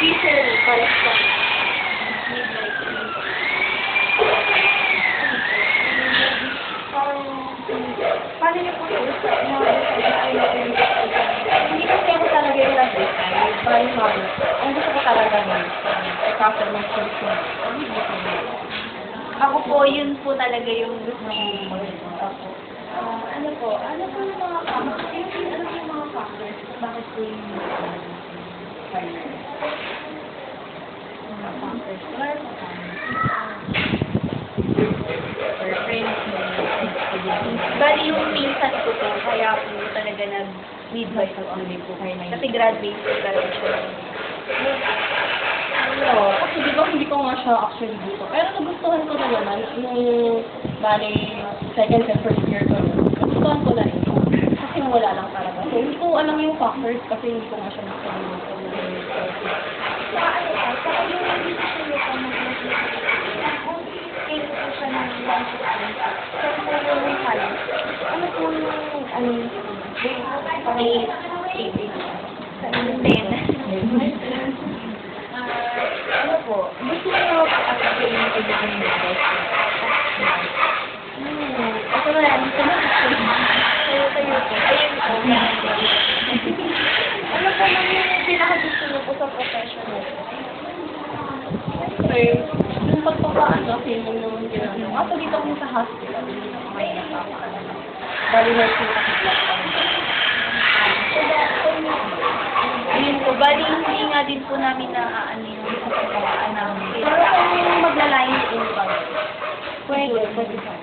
Diesel, pares ka. Midnight. Paano niyo po ito? Hindi kasi ako talaga yung nag-design. Parang model. Ang gusto ko talaga ng customer service. Ako po, yun po talaga yung gusto ko. Ako. Ano po yung mga factors? Ano po yung mga factors? Bakit po yung fire? Mga factors. Wala po Bali yung minsan ko po, kaya po talaga nag-midwife po kami po. Kasi graduate po talaga siya. Kasi di ba hindi ko nga siya actually dito. Pero nagustuhan ko na naman nung bali second and first year ko. Nagustuhan ko na rin. Kasi wala lang talaga. So hindi ko alam yung factors kasi hindi ko nga siya nagustuhan. Saka yung decision niyo po kung i-scale po siya ng 1 to 10. Kasi po yung halos. Ano po yung, parang 8. Sa 10. Ano po? Gusto ko na ako yung kaibigan mo. Ako na yan. Gusto mo Tayo po. Ayun po. Ano po man yung pinakagusto niyo po sa profession mo? yung pagpapaan kasi yun naman ginagawa. Kaso dito kami sa hospital, hindi na kami napapaan. Bali nursing kasi Ayun po, bali hindi nga din po namin naaano yung pagpapaan namin. pero kung magla-line in pa, pwede pa.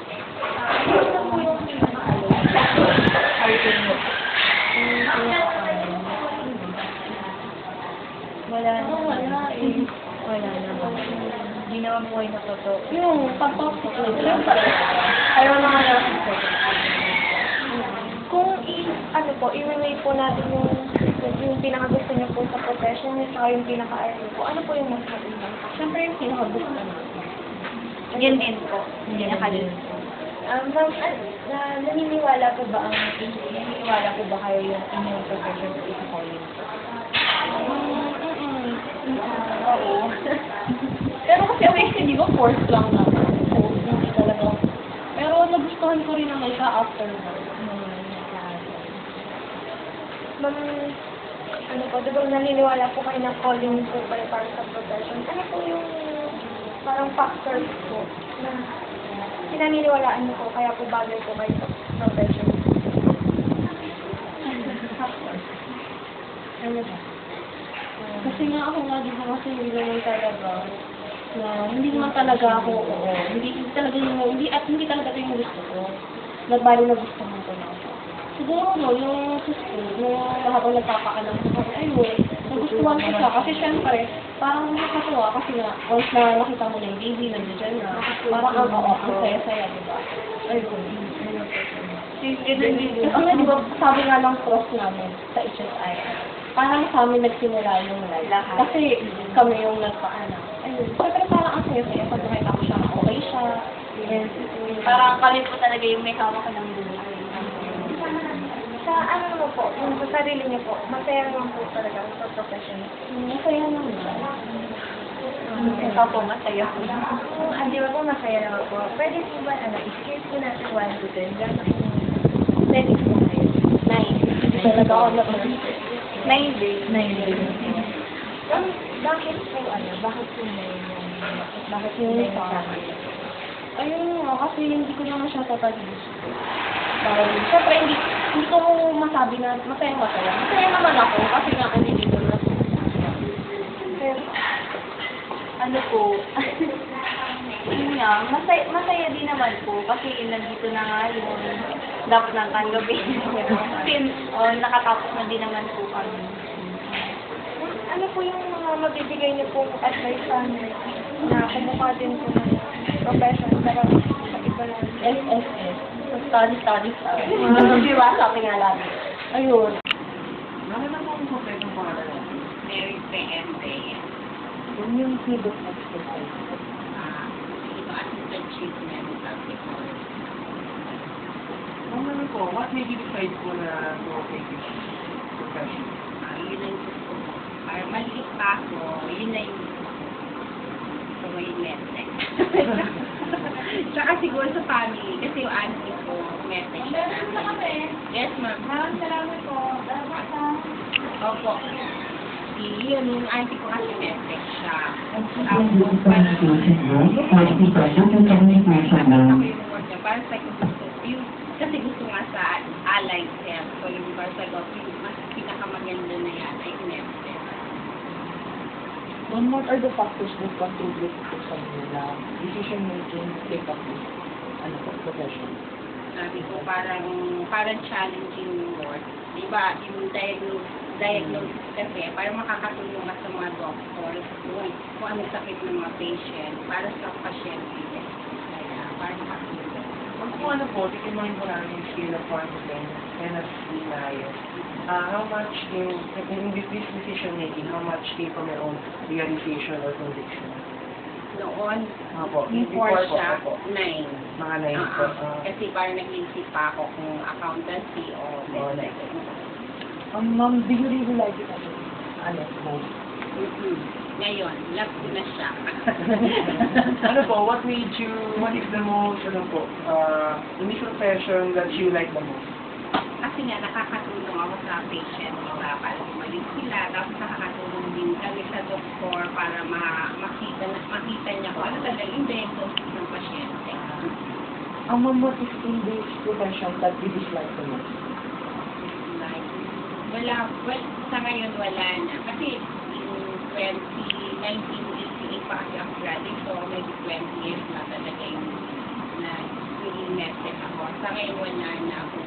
Ano po yung wala naman. Wala naman. Hindi naman po ay natuto. Yung pagpapasok ko, ayaw na nga lang. Kung i-relate po natin yung pinakagusto niyo po sa profession at saka yung pinaka-ayaw po, ano po yung mas maganda? Siyempre yung pinakagusto na. Yan din po. Pinakagusto. Naniniwala po ba kayo yung inyong profession sa isi-calling? Oo. Pero kasi ako hindi ko force lang na. So, hindi talaga. Pero nagustuhan ko rin naman siya after that. Ma'am, ano po, diba naniniwala po kayo na calling po kayo para sa profession? Ano po yung parang factors po na pinaniniwalaan niyo po kaya po bagay po kayo sa profession? Ano ba? Kasi nga ako nga, di ba kasi hindi naman talaga na hindi naman talaga ako, hindi talaga hindi talaga ito yung gusto ko. Nagbali na gusto mo ko na ako. Siguro no, yung sa school, nung habang nagpapaalam ko kami, ayun, nagustuhan ko siya. Kasi syempre, parang nakakatuwa kasi nga, once na nakita mo na yung baby, nandiyan na, parang ang saya-saya, di ba? Ayun. Kasi nga, di ba, sabi nga lang cross namin sa HSI, parang sa amin nagsimula yung life. Kasi kami yung nagpaalam. Ayun. Siyempre parang ang saya-saya pag nakita ko siya, okay siya. And, Parang kami po talaga yung may hawak ng buhay. Sa ano mo po, yung sa sarili niyo po, masaya naman po talaga sa profession. masaya naman. Ikaw po, masaya po. Di ba po masaya naman po? Pwede po ba, i-scale po natin 1 to 10? Gano'n po, pwede po kayo. 9. Talaga ako na 9 days. 9 days. Bakit po, bakit po na yun? Bakit po na yun sa akin? Ayun nga, kasi hindi ko naman siya totally gusto. Siyempre, hindi ko masabi na masaya. Masaya naman ako, kasi nga, dito na. Pero, ano po, yun nga, masaya din naman po, kasi nandito na nga yung dapat ng kagabi. Nakatapos na din naman po kami. Ano po yung mga mabibigay niyo pong advice sa amin na kumuha din po ng profession pero sa iba lang? SSS. So, studies. Di ba? Sabi nga lagi. Ayun. Ano na po ang kompletong pangalan mo? Mary PM Reyes. Yun yung kibot na exercise. Ito assistant chief medical technology. Ano po, what made you decide po na to take this profession? Yun ang gusto ko. Maliit pa Kaso, yun na yung medtech. Tsaka siguro sa family, kasi yung auntie ko, medtech siya. Yes, ma'am. Maraming salamat po. Opo. Yun, yung auntie ko kasi medtech siya. Parang sa yung kasi gusto nga sa allied health. So, yung Barcelona, yung mas pinakamaganda na yan ay medtech. What are the factors that contribute to sa nila decision making take up this profession? Sabi ko, parang challenging yung work. Diba, yung diagnosis kasi, parang makakatulong ka sa mga doctor kung anong sakit ng mga patient, para sa pasyente. Kaya, parang makakatulong. Kung ano po, tikimahin po namin yung scale of 1 to 10, and as denial. How much in this decision making, how much came from your own realization or conviction? Noon, Opo, before siya, po. 9. Mga 9 po. Kasi parang nag-iisip pa ako kung accountancy o medtech. Ma'am, do you really like it most? Ngayon, love ko na siya. Ano po, what is the most, in this profession that you like the most? Kasi nga, nakakatulong ako sa patient, diba? Para umalis sila, tapos nakakatulong din kami sa doktor para makita niya kung ano talaga yung diagnosis ng pasyente. Ma'am, what is in this profession that you dislike the most? Like, sa ngayon wala na. Kasi in 1988 pa kasi ako graduate, so maybe 20 years na talaga yung naging medtech ako. Sa ngayon wala na ako.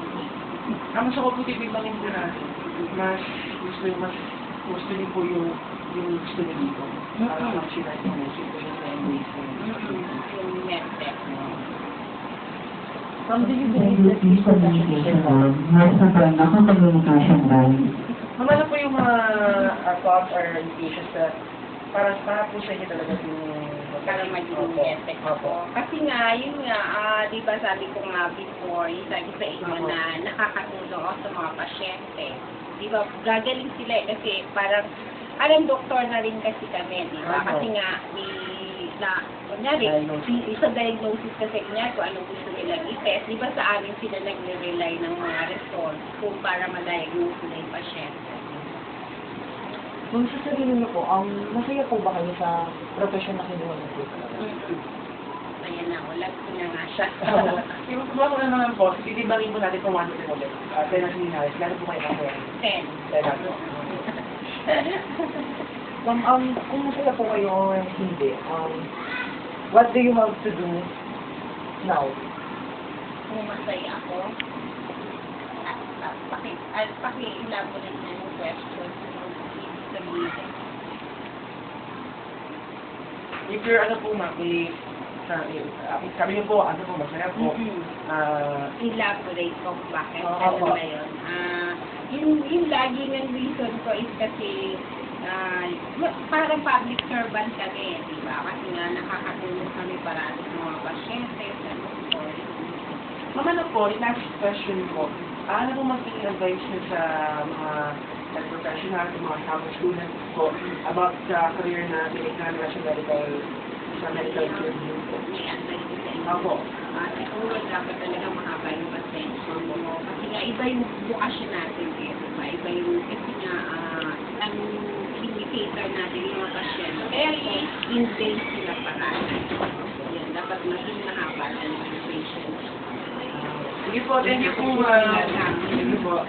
Sa kaputibig lang yung natin, mas gusto niyo po yung gusto niyo dito. Para lang sila yung music po yung embrace Yung medtech. Do you believe that this profession Ma'am, ano po yung mga thoughts or indications that para po sa inyo talaga yung Para maging medtech ako. Kasi nga, yun nga, di ba sabi ko nga before, yung sabi sa inyo na nakakatulong ako sa mga pasyente. Di ba, gagaling sila kasi parang doktor na rin kasi kami, di ba? Kasi nga, kunyari, sa diagnosis kasi niya kung anong gusto nilang i-test, di ba sa amin sila nagre-rely ng mga results kung para ma-diagnose nila yung pasyente. Kung sa sarili niyo po, masaya po ba kayo sa profession na kinuha niyo po? Ayan na, wala ko na nga siya. Yung kuha ko na naman po, titibangin po natin kung 1 to 10 ulit. 10 na sininalis, gano'n po kayo kakuha? 10. 10 na po. Kung masaya po kayo o hindi, what do you have to do now? Kung masaya ako, paki-elaborate na yung question. If you're po ma'am, sabi niyo po, masaya po. Elaborate ko kung bakit. Opo. Ano na yun? Yung laging ang reason ko is kasi parang public servant kami, di ba? Kasi nga nakakatulong kami para sa mga pasyente, sa doktor. Ma'am, ano po, last question po. Ano po magiging advice niyo sa mga professional, sa mga college students po about sa career na tinignan nila sa medical field po? May advice ko sa inyo. Opo. Siguro dapat talaga mahaba yung attention mo. Kasi nga iba yung bukasyon natin eh, di ba? Iba yung, kasi nga, ang indicator natin yung mga pasyente. Kaya i-invade sila paraan. Yan, dapat maging mahaba ang patient. Sige po, thank you po. Thank you po.